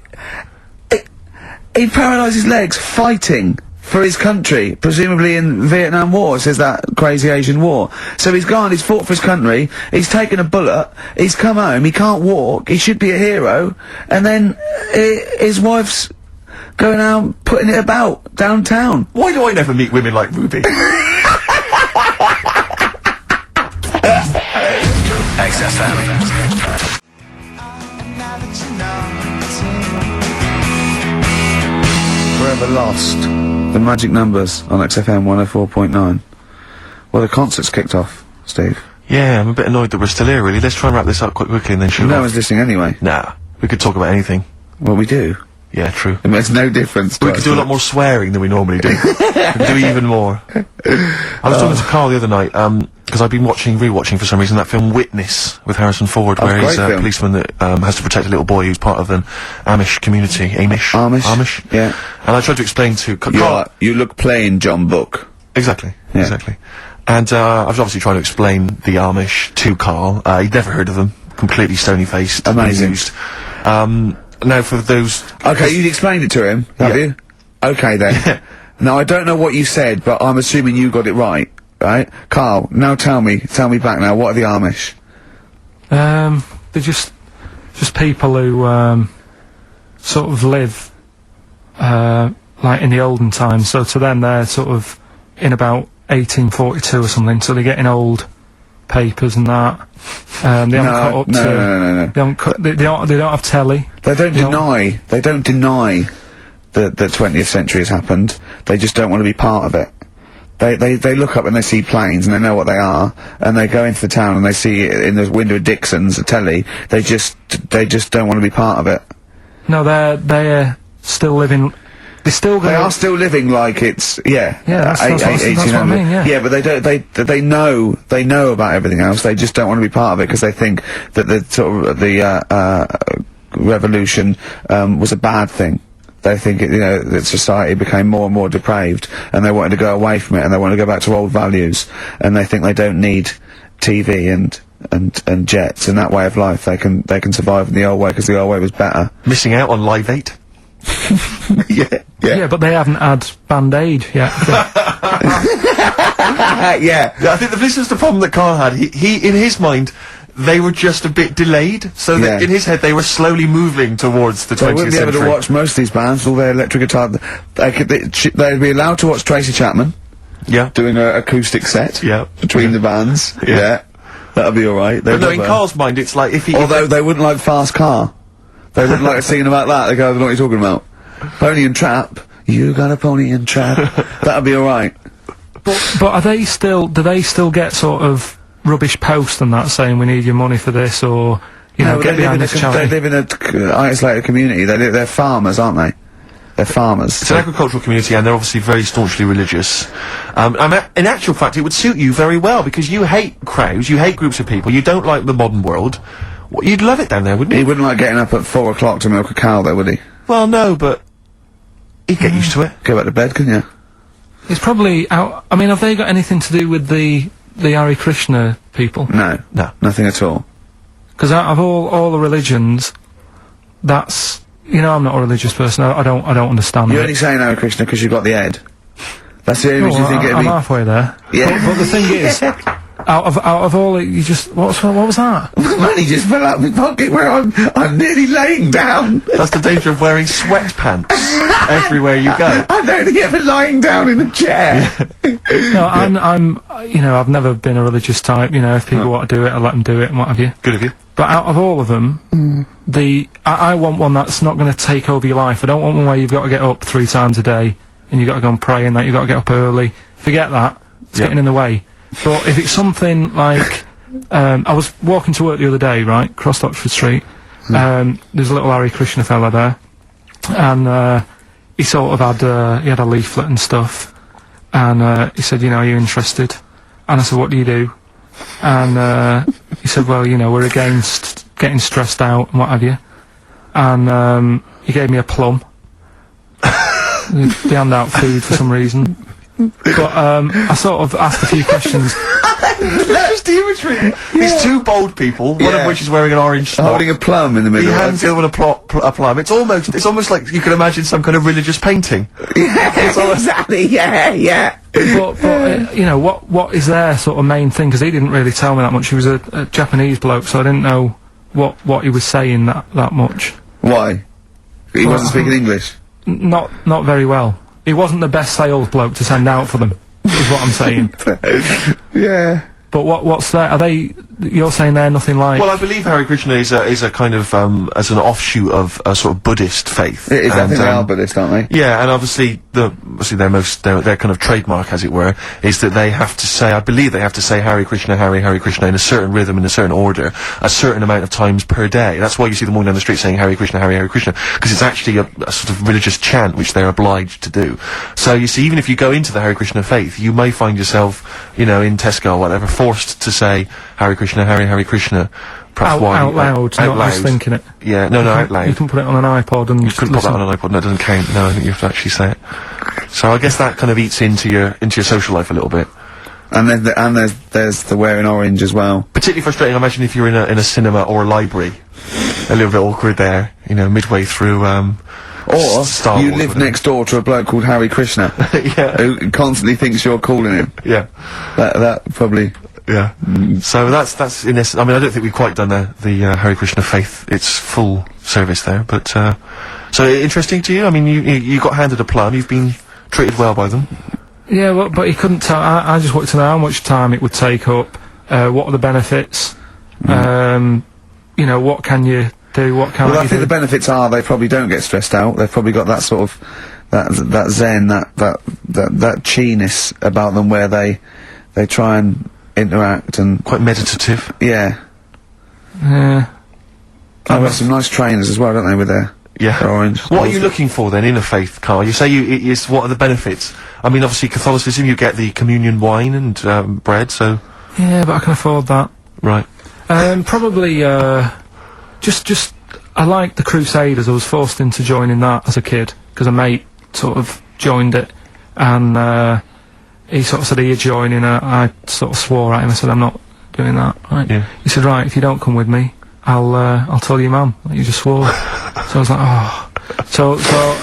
S1: paralysed his legs fighting for his country, presumably in Vietnam War, says that crazy Asian war. So he's gone, he's fought for his country, he's taken a bullet, he's come home, he can't walk, he should be a hero, and then his wife's going out putting it about downtown.
S2: Why do I never meet women like Ruby?
S5: XFM.
S1: Forever Lost. The Magic Numbers on XFM 104.9. Well, the concert's kicked off, Steve.
S2: Yeah, I'm a bit annoyed that we're still here, really. Let's try and wrap this up quite quickly and then shoot
S1: No
S2: off.
S1: one's listening anyway.
S2: Nah, we could talk about anything.
S1: Well, we do.
S2: Yeah, true.
S1: It makes no difference to
S2: We
S1: us,
S2: could do a lot more swearing than we normally do. We could do even more. I was talking to Carl the other night, because I've been rewatching for some reason that film Witness with Harrison Ford, where he's a policeman that has to protect a little boy who's part of an Amish community. Amish?
S1: Yeah.
S2: And I tried to explain to Carl...
S1: You look plain, John Book.
S2: Exactly.
S1: Yeah.
S2: Exactly. And I was obviously trying to explain the Amish to Carl. He'd never heard of them. Completely stony-faced.
S1: Amazing.
S2: Amused. Now for those...
S1: Okay, you explained it to him, have
S2: Yeah.
S1: you? Okay then. Now I don't know what you said, but I'm assuming you got it right, right? Carl, now tell me back now, what are the Amish?
S3: They're just people who sort of live like in the olden times. So to them, they're sort of in about 1842 or something. So they're getting old papers and that. They haven't caught up to.
S1: No.
S3: They haven't they don't have telly.
S1: They don't deny that the 20th century has happened. They just don't want to be part of it. They look up and they see planes and they know what they are, and they go into the town and they see it in the window of Dixon's, a telly. They just don't want to be part of it.
S3: No, they're still living. They
S1: are still living like it's
S3: that's what I mean, yeah.
S1: But they know about everything else. They just don't want to be part of it because they think that the sort of the revolution was a bad thing. They think that society became more and more depraved, and they wanted to go away from it, and they want to go back to old values, and they think they don't need TV and jets and that way of life. They can survive in the old way because the old way was better.
S2: Missing out on Live 8.
S3: Yeah, but they haven't had Band-Aid yet.
S1: Yeah.
S2: I think this is the problem that Carl had. He in his mind, they were just a bit delayed, so that in his head they were slowly moving towards the 20th
S1: They wouldn't be able
S2: century.
S1: to watch most of these bands, all their electric guitar. They'd be allowed to watch Tracy Chapman
S2: Yeah.
S1: doing an acoustic set
S2: Yeah.
S1: between the bands.
S2: Yeah.
S1: That'll be alright.
S2: But no, in Carl's mind, it's like if he...
S1: Although they wouldn't like Fast Car. They wouldn't like singing about that. They go, I don't know what you're talking about. Pony and Trap. You got a pony and trap. That'll be alright.
S3: But are they still? Do they still get sort of rubbish posts and that saying we need your money for this, or get behind this charity?
S1: They live in a isolated community. They're farmers, aren't they? They're farmers.
S2: It's an agricultural community, and they're obviously very staunchly religious. In actual fact, it would suit you very well, because you hate crowds, you hate groups of people, you don't like the modern world. You'd love it down there, wouldn't you?
S1: He wouldn't like getting up at 4 o'clock to milk a cow, though, would he?
S2: Well, no, but he'd get used to it.
S1: Go back to bed, couldn't you?
S3: It's probably out. I mean, have they got anything to do with the Hare Krishna people?
S1: No, nothing at all.
S3: Because out of all the religions, that's I'm not a religious person. I don't understand.
S1: You're
S3: it.
S1: only saying Hare Krishna because you've got the head. That's the only reason you think it'd
S3: I'm
S1: be.
S3: halfway there.
S1: Yeah.
S3: But the thing is, out of all it, you just what was that?
S1: Money just fell out of my pocket where I'm nearly laying down.
S2: That's the danger of wearing sweatpants everywhere you go.
S1: I'm only ever lying down in a chair.
S3: No, I'm I've never been a religious type. If people want to do it, I let them do it and what have you.
S2: Good of you.
S3: But out of all of them, I want one that's not going to take over your life. I don't want one where you've got to get up 3 times a day and you've got to go and pray and that you've got to get up early. Forget that. It's getting in the way. But if it's something like, I was walking to work the other day, right, crossed Oxford Street, there's a little Hare Krishna fella there, and he sort of had, he had a leaflet and stuff, and he said, are you interested? And I said, what do you do? And he said, well, we're against getting stressed out and what have you. And he gave me a plum. They hand out food for some reason. But I sort of asked a few questions.
S2: Just the imagery. These two bold people, one of which is wearing an orange smock.
S1: Holding a plum in the
S2: He
S1: middle.
S2: hands the other one a plum. It's almost like you can imagine some kind of religious painting.
S1: Yeah, exactly. Yeah.
S3: But what is their sort of main thing? Because he didn't really tell me that much. He was a Japanese bloke, so I didn't know what he was saying that much.
S1: Why? He wasn't speaking English.
S3: Not very well. He wasn't the best sales bloke to send out for them, is what I'm saying.
S1: Yeah.
S3: But what's that? Are they? You're saying they're nothing like?
S2: Well, I believe Hare Krishna is a kind of as an offshoot of a sort of Buddhist faith.
S1: It is. I think they are Buddhist, aren't they?
S2: Yeah, and obviously their kind of trademark, as it were, is that they have to say, I believe they have to say Hare Krishna, Hare Krishna in a certain rhythm, in a certain order, a certain amount of times per day. That's why you see them walking down the street saying Hare Krishna, Hare Krishna, because it's actually a sort of religious chant which they're obliged to do. So you see, even if you go into the Hare Krishna faith, you may find yourself, in Tesco or whatever, forced to say Hare Krishna, Hare Krishna.
S3: Out loud, not just thinking it.
S2: Yeah, no, out loud.
S3: You can put it on an iPod and
S2: You couldn't put that on an iPod, no, it doesn't count. No, I think you have to actually say it. So I guess that kind of eats into your social life a little bit.
S1: And then there's the wearing orange as well.
S2: Particularly frustrating, I imagine, if you're in a cinema or a library. A little bit awkward there, you know, midway through,
S1: Or
S2: Star
S1: you
S2: Wars,
S1: live
S2: whatever.
S1: next door to a bloke called Harry Krishna,
S2: Yeah.
S1: who constantly thinks you're calling him.
S2: Yeah.
S1: That probably.
S2: Yeah. So that's in essence. I mean, I don't think we've quite done the Hare Krishna faith. It's full service there, but so interesting to you. I mean, you got handed a plum. You've been treated well by them.
S3: Yeah, well, but he couldn't tell. I just wanted to know how much time it would take up. What are the benefits? You know, what can you do? What can't
S1: Well, I
S3: you
S1: think
S3: do?
S1: the benefits are they probably don't get stressed out. They've probably got that sort of that zen, that chi-ness about them, where they try and interact and
S2: Quite meditative.
S1: yeah.
S3: Yeah.
S1: I've got some nice trainers as well, don't they, with their
S2: Yeah.
S1: orange.
S2: What are you looking for then in a faith, Carl? You say what are the benefits? I mean, obviously Catholicism, you get the communion wine and bread. So
S3: Yeah, but I can afford that.
S2: right.
S3: Probably, just, I like the Crusaders. I was forced into joining that as a kid, because a mate sort of joined it, and, he sort of said he'd join in. I sort of swore at him. I said, I'm not doing that, right?
S2: Yeah.
S3: He said, right, if you don't come with me, I'll tell your mum that you just swore. So I was like, oh. So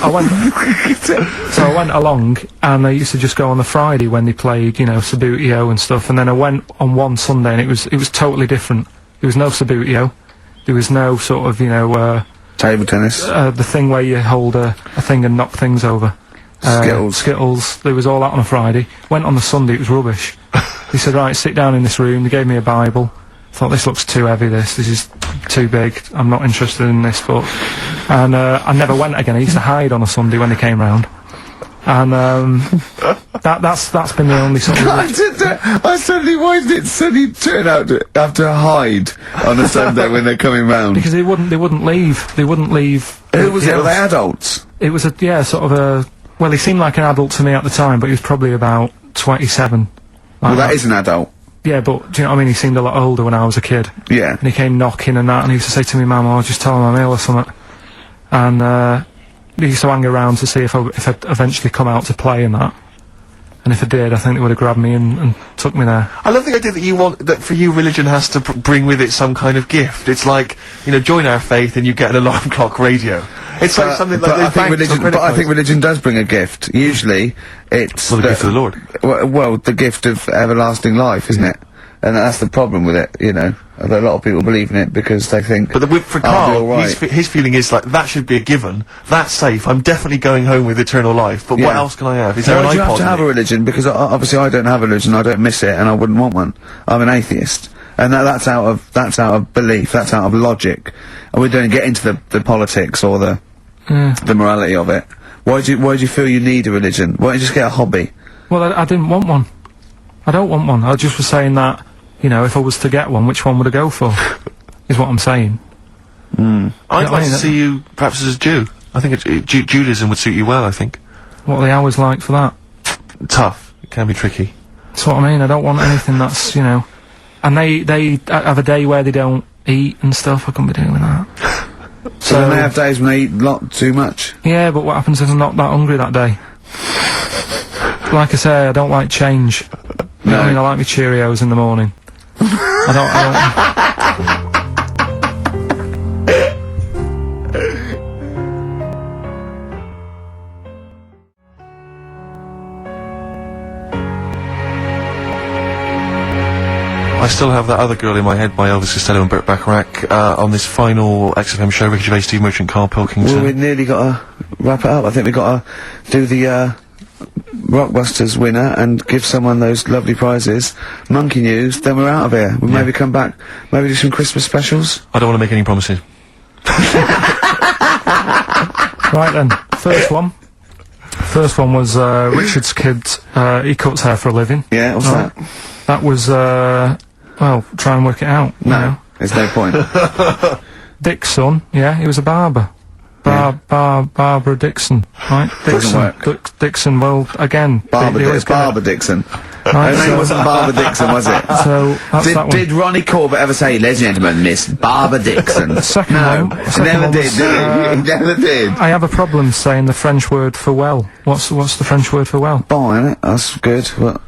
S3: I went along, and I used to just go on the Friday when they played, you know, Subbuteo and stuff, and then I went on one Sunday, and it was totally different. There was no Subbuteo. There was no sort of, you know,
S1: Table tennis.
S3: the thing where you hold a thing and knock things over. Skittles. There was all that on a Friday. Went on the Sunday, it was rubbish. They said, right, sit down in this room. They gave me a Bible. Thought, this looks too heavy, this is too big. I'm not interested in this book. And, I never went again. I used to hide on a Sunday when they came round. And, that's been the only sort of...
S1: I suddenly, why did it suddenly turn out to have to hide on a Sunday when they're coming round?
S3: Because they wouldn't leave. They wouldn't leave.
S1: Who was
S3: the
S1: it? Were they
S3: house.
S1: adults?
S3: It was sort of a... Well, he seemed like an adult to me at the time, but he was probably about 27.
S1: Well, that is an adult.
S3: Yeah, but, do you know what I mean? He seemed a lot older when I was a kid.
S1: Yeah.
S3: And he came knocking and that, and he used to say to me, Mum, I'll just tell him I'm ill or something. And, he used to hang around to see if I'd eventually come out to play and that. And if I did, I think they would have grabbed me and took me there.
S2: I love the idea that for you religion has to bring with it some kind of gift. It's like, you know, join our faith and you get an alarm clock radio. It's like something like
S1: but
S2: they
S1: I think
S2: bank
S1: religion.
S2: on credit
S1: But I think
S2: cards.
S1: religion does bring a gift. Usually, it's
S2: Well, the gift of the Lord.
S1: Well, the gift of everlasting life, isn't it? And that's the problem with it. You know, a lot of people believe in it because they think.
S2: But for
S1: I'll be
S2: Carl,
S1: all right.
S2: his feeling is like, that should be a given. That's safe. I'm definitely going home with eternal life. But what
S1: Yeah.
S2: else can I have? Is there
S1: Why
S2: an
S1: do you have
S2: iPod
S1: to have
S2: in
S1: a
S2: it?
S1: religion? Because obviously I don't have a religion. I don't miss it, and I wouldn't want one. I'm an atheist, and that's out of belief. That's out of logic. And we don't get into the politics or the morality of it. Why do you feel you need a religion? Why don't you just get a hobby?
S3: Well, I didn't want one. I don't want one. I just was saying that, you know, if I was to get one, which one would I go for? Is what I'm saying.
S2: I'd
S3: Yeah,
S2: like
S3: I mean,
S2: to see you perhaps as a Jew. I think Judaism would suit you well, I think.
S3: What are the hours like for that?
S2: Tough. It can be tricky.
S3: That's what I mean. I don't want anything that's, you know... And they have a day where they don't eat and stuff. I couldn't be doing that.
S1: So then they have days when they eat too much.
S3: Yeah, but what happens if I'm not that hungry that day? Like I say, I don't like change. You know what I mean? I like my Cheerios in the morning. I don't...
S2: I still have that other girl in my head by Elvis Costello and Burt Bacharach on this final XFM show. Ricky Gervais, Steve Merchant, Carl Pilkington.
S1: Well, we nearly got to wrap it up. I think we got to do the Rockbusters winner and give someone those lovely prizes. Monkey News. Then we're out of here. We'll maybe come back. Maybe do some Christmas specials.
S2: I don't want to make any promises.
S3: Right then, first one. First one was Richard's kid. He cuts hair for a living.
S1: Yeah. What's
S3: Right.
S1: that?
S3: That was well, try and work it out. you know.
S1: No. There's no point.
S3: Dick's son, yeah, he was a barber. Barbara Dixon, right?
S1: Doesn't
S3: Dixon.
S1: work.
S3: Dixon. Well, again,
S1: Barber,
S3: they always get it.
S1: Barber Dixon.
S3: Right,
S1: Her name wasn't Barbara Dixon, was it?
S3: so that's that one.
S1: Did Ronnie Corbett ever say, ladies and gentlemen, Miss Barbara Dixon?
S3: Second
S1: No,
S3: one-
S1: he
S3: second
S1: never
S3: one
S1: did,
S3: was,
S1: did he? He never did.
S3: I have a problem saying the French word for well. What's the French word for well?
S1: Bon, innit? That's good. What?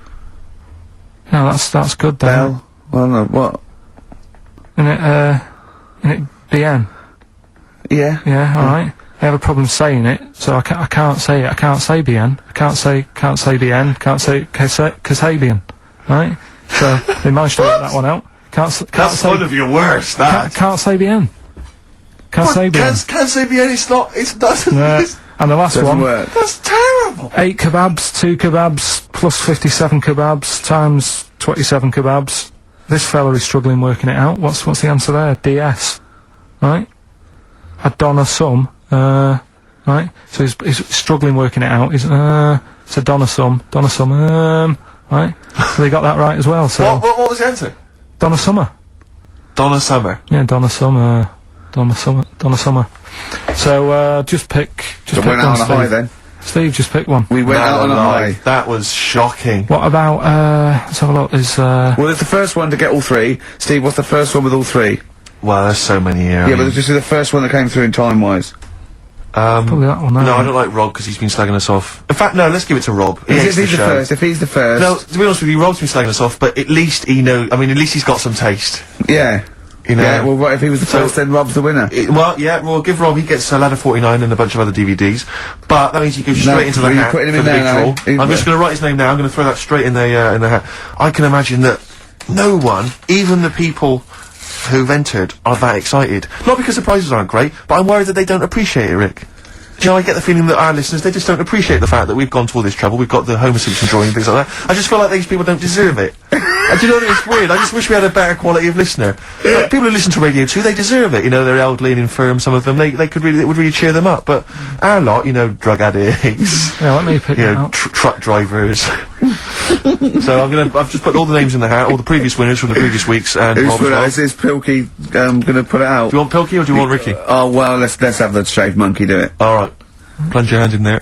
S3: No, that's good then.
S1: Bell? Well, no, what?
S3: Isn't it bien?
S1: Yeah.
S3: Yeah, alright. I have a problem saying it, so I can't say it. I can't say bien. I can't say bien. Can't say Kasabian. Right? So, they managed to work that one out. Can't
S2: That's
S3: say,
S2: one of your worst, that.
S3: can't say bien. Can't say bien.
S2: Can't say bien, it's not, it doesn't,
S3: Yeah.
S2: it's,
S3: And the last
S1: Doesn't
S3: one,
S1: work.
S2: that's terrible.
S3: 8 kebabs, 2 kebabs, plus 57 kebabs, times 27 kebabs. This fella is struggling working it out. What's the answer there? DS. Right? A Donna sum. Right? So he's struggling working it out. It's a Donna sum. Right? So they got that right as well, so.
S2: What was the answer?
S3: Donna Summer.
S2: Donna Summer.
S3: Yeah, Donna Summer. So, just pick
S1: So
S3: pick
S1: went out
S3: one,
S1: on a high
S3: Steve.
S1: then.
S3: Steve, just pick one.
S1: We went out on a high.
S2: That was shocking.
S3: What about, let's have a look, there's,
S1: Well, it's the first one to get all three. Steve, what's the first one with all three?
S2: Well, there's so many here.
S1: Yeah, but it's just the first one that came through in time-wise.
S3: probably that one,
S2: No, I don't like Rob because he's been slagging us off. In fact, no, let's give it to Rob. He hates
S1: If he's the
S2: show.
S1: first, if he's the first.
S2: No, to be honest with you, Rob's been slagging us off, but at least he knows. I mean, at least he's got some taste.
S1: Yeah.
S2: You know.
S1: Yeah, well, what if he was the
S2: So-
S1: first, then Rob's the winner.
S2: Well, yeah, we'll give Rob. He gets a Ladder 49 and a bunch of other DVDs, but that means he goes
S1: No,
S2: straight into the
S1: well, you're
S2: hat
S1: putting him
S2: for
S1: in
S2: the
S1: there
S2: big
S1: now.
S2: draw. I'm just going to write his name now. I'm going to throw that straight in the hat. I can imagine that no one, even the people who've entered, are that excited. Not because the prizes aren't great, but I'm worried that they don't appreciate it, Rick. Do you know, I get the feeling that our listeners, they just don't appreciate the fact that we've gone to all this trouble, we've got the Homer Simpson drawing and things like that. I just feel like these people don't deserve it. Do you know what, it's weird, I just wish we had a better quality of listener. Like, people who listen to Radio 2, they deserve it, you know, they're elderly and infirm, some of them, it would really cheer them up, but our lot, you know, drug addicts,
S3: Yeah, let me pick
S2: you
S3: that
S2: know,
S3: out.
S2: truck drivers. So I've just put all the names in the hat, all the previous winners from the previous weeks, and
S1: Who's
S2: Rob as
S1: put
S2: well.
S1: out? Is Pilkey, gonna put it out?
S2: Do you want Pilkey or do you want Ricky?
S1: Oh, well, let's have the shaved monkey do it.
S2: Alright, plunge your hand in there.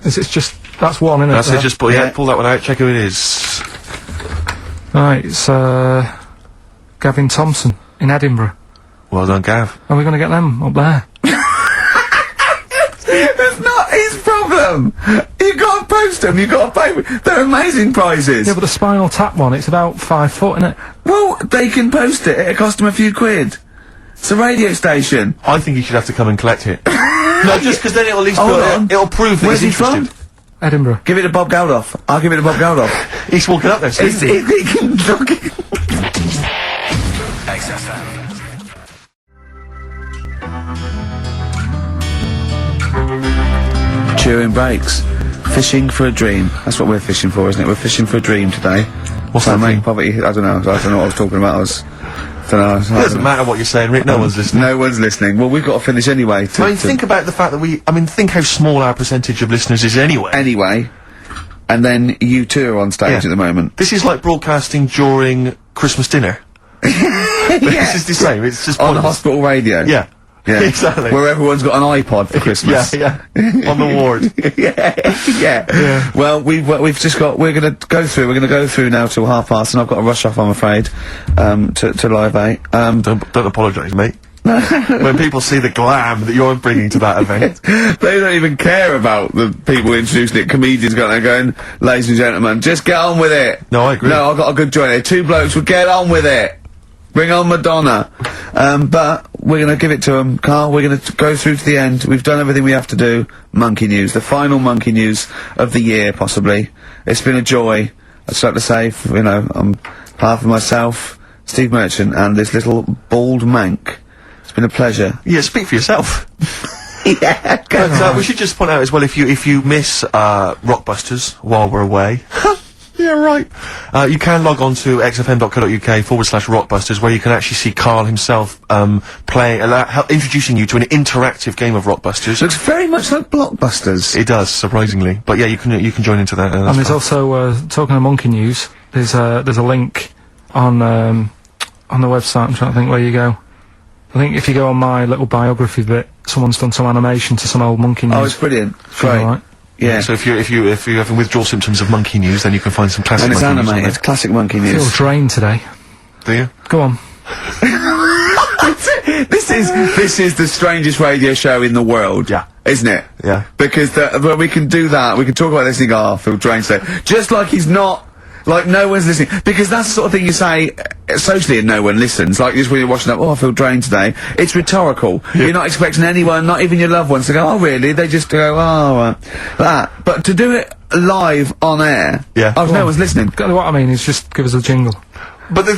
S3: It's just, that's one, isn't it?
S2: That's it, just pull
S1: Yeah.
S2: that one out, check who it is.
S3: Right, it's, Gavin Thompson in Edinburgh.
S2: Well done, Gav.
S3: Are we gonna get them up there?
S1: That's not his problem! You gotta post them, you gotta pay. They're amazing prizes!
S3: Yeah, but the Spinal Tap one, it's about 5 foot, isn't it?
S1: Well, they can post it, it'll cost them a few quid. It's a radio station.
S2: I think he should have to come and collect it. No, just because then it'll at least
S1: Hold on.
S2: it'll prove that
S1: Where's he
S2: he's interested.
S1: from?
S3: Edinburgh.
S1: Give it to Bob Geldof. I'll give it to Bob Geldof.
S2: He's walking up there, so
S1: He can look it.
S5: XFM.
S1: Chewing breaks. Fishing for a dream. That's what we're fishing for, isn't it? We're fishing for a dream today.
S2: What's
S1: So
S2: that
S1: make
S2: dream?
S1: poverty. I don't know what I was talking about.
S2: It doesn't matter what you're saying, Rick, no one's listening.
S1: No one's listening. Well, we've got to finish anyway.
S2: I mean, think about the fact that think how small our percentage of listeners is anyway.
S1: Anyway, and then you two are on stage
S2: Yeah.
S1: at the moment.
S2: This is like broadcasting during Christmas dinner. This is the same, it's just
S1: On
S2: pointless.
S1: hospital radio.
S2: Yeah.
S1: Yeah.
S2: Exactly.
S1: Where everyone's got an iPod for Christmas.
S2: Yeah. On the ward.
S1: yeah. Well, we've just got. We're gonna go through now till 5:30, and I've got to rush off. I'm afraid. To Live 8.
S2: Don't apologise, mate. When people see the glam that you're bringing to that event.
S1: They don't even care about the people introducing it. Comedians going, ladies and gentlemen, just get on with it.
S2: No, I agree.
S1: No, I've got a good joint here. Two blokes would get on with it. Bring on Madonna. But we're gonna give it to them, Carl. We're gonna go through to the end. We've done everything we have to do. Monkey news. The final monkey news of the year, possibly. It's been a joy. I'd like to say, on behalf of myself, Steve Merchant, and this little bald mank. It's been a pleasure.
S2: Yeah, speak for yourself.
S1: Yeah,
S2: But, we should just point out as well, if you miss Rockbusters while we're away, yeah, right. You can log on to xfm.co.uk/Rockbusters, where you can actually see Carl himself introducing you to an interactive game of Rockbusters.
S1: Looks very much like Blockbusters.
S2: It does, surprisingly. But yeah, you can join into that.
S3: And there's also, talking of monkey news, there's a link on the website. I'm trying to think where you go. I think if you go on my little biography bit, someone's done some animation to some old monkey news.
S1: Oh, it's brilliant.
S3: Alright.
S1: Great. Yeah.
S2: So if you're having withdrawal symptoms of monkey news, then you can find some classic
S1: And it's
S2: monkey news on
S1: animated. Classic monkey
S3: Feel
S1: news.
S3: drained today.
S2: there. Do you?
S3: Go on.
S1: This is the strangest radio show in the world.
S2: Yeah.
S1: Isn't it?
S2: Yeah.
S1: Because well, we can do that. We can talk about this and go, oh, Phil Drain today. Just like he's not. Like, no one's listening. Because that's the sort of thing you say socially and no one listens. Like, just when you're watching that, oh, I feel drained today. It's rhetorical. You're not expecting anyone, not even your loved ones, to go, oh, really? They just go, oh, that. But to do it live on air,
S2: Yeah.
S1: oh, no one's listening.
S3: What I mean is just give us a jingle.
S2: But the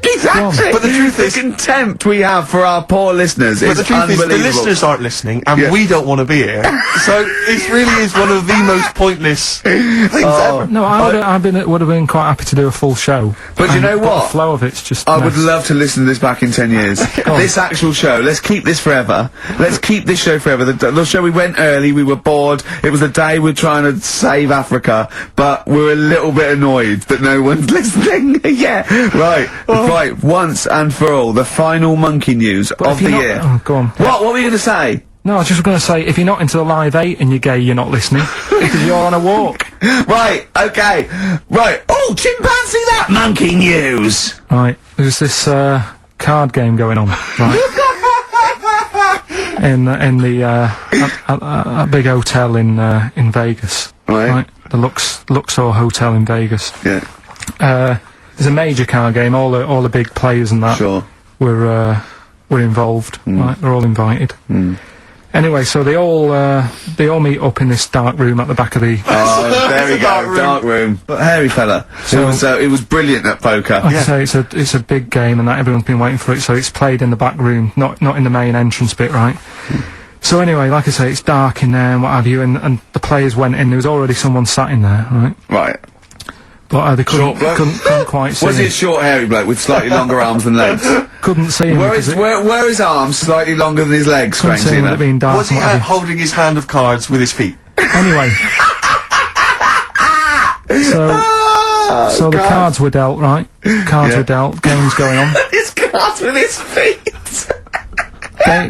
S1: Exactly.
S2: But the truth is-
S1: the contempt we have for our poor listeners
S2: But
S1: is
S2: the truth is,
S1: unbelievable.
S2: the listeners aren't listening, and
S1: Yeah.
S2: we don't want to be here. So it really is one of the most pointless things ever.
S3: No, would have been quite happy to do a full show.
S1: But you know what?
S3: The flow of it's just.
S1: I would
S3: mess.
S1: love to listen to this back in 10 years. This actual show, let's keep this forever. Let's keep this show forever. The show we went early, we were bored, it was the day we were trying to save Africa, but we're a little bit annoyed that no one's listening. Yeah, right, right, once and for all, the final monkey news of
S3: if
S1: the
S3: you're not-
S1: year.
S3: oh, go on.
S1: What were you going to say?
S3: No, I was just going to say, if you're not into the Live 8 and you're gay, you're not listening. Because you're on a walk.
S1: Right, okay, right. Oh, chimpanzee that monkey news!
S3: Right, there's this card game going on, right? in the a big hotel in Vegas.
S1: Right.
S3: The Luxor Hotel in Vegas.
S1: Yeah,
S3: There's a major card game. All the big players and that
S1: sure.
S3: were involved. Right, they're all invited. Anyway, so they all meet up in this dark room at the back of the.
S1: Oh, there we go, dark room. But hairy fella.
S3: So-
S1: it was brilliant at poker.
S3: Like I say, it's a big game, and that everyone's been waiting for it. So it's played in the back room, not in the main entrance bit, right? So anyway, like I say, it's dark in there and what have you, and the players went in. There was already someone sat in there, right?
S1: Right.
S3: But they couldn't quite see.
S1: Was he a
S3: him.
S1: short, hairy bloke with slightly longer arms than legs?
S3: Couldn't see him.
S1: Where
S3: because
S1: is his arms slightly longer than his legs?
S3: couldn't see
S1: Strangely
S3: him with it
S1: enough.
S3: being dark.
S2: Was he
S3: and what have
S2: holding his hand of cards with his feet?
S3: you. Anyway. So the cards were dealt, right? Cards
S1: Yeah.
S3: were dealt. Game's going on.
S1: His cards with his feet.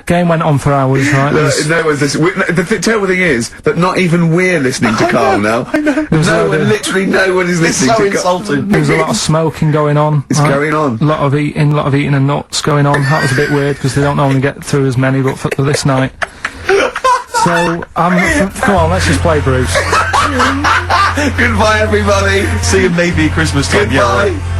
S3: Game went on for hours, right? There was-
S1: No one's listening. The terrible thing is that not even we're listening to Carl now. Literally no one is listening
S2: So
S1: to Carl.
S2: insulting.
S3: There was a lot of smoking going on.
S1: It's
S3: right?
S1: going on.
S3: A lot of eating and nuts going on. That was a bit weird because they don't normally get through as many, but for this night. So, come on, let's just play Bruce.
S1: Goodbye, everybody.
S2: See you maybe Christmas time. Yeah, right.
S1: Goodbye.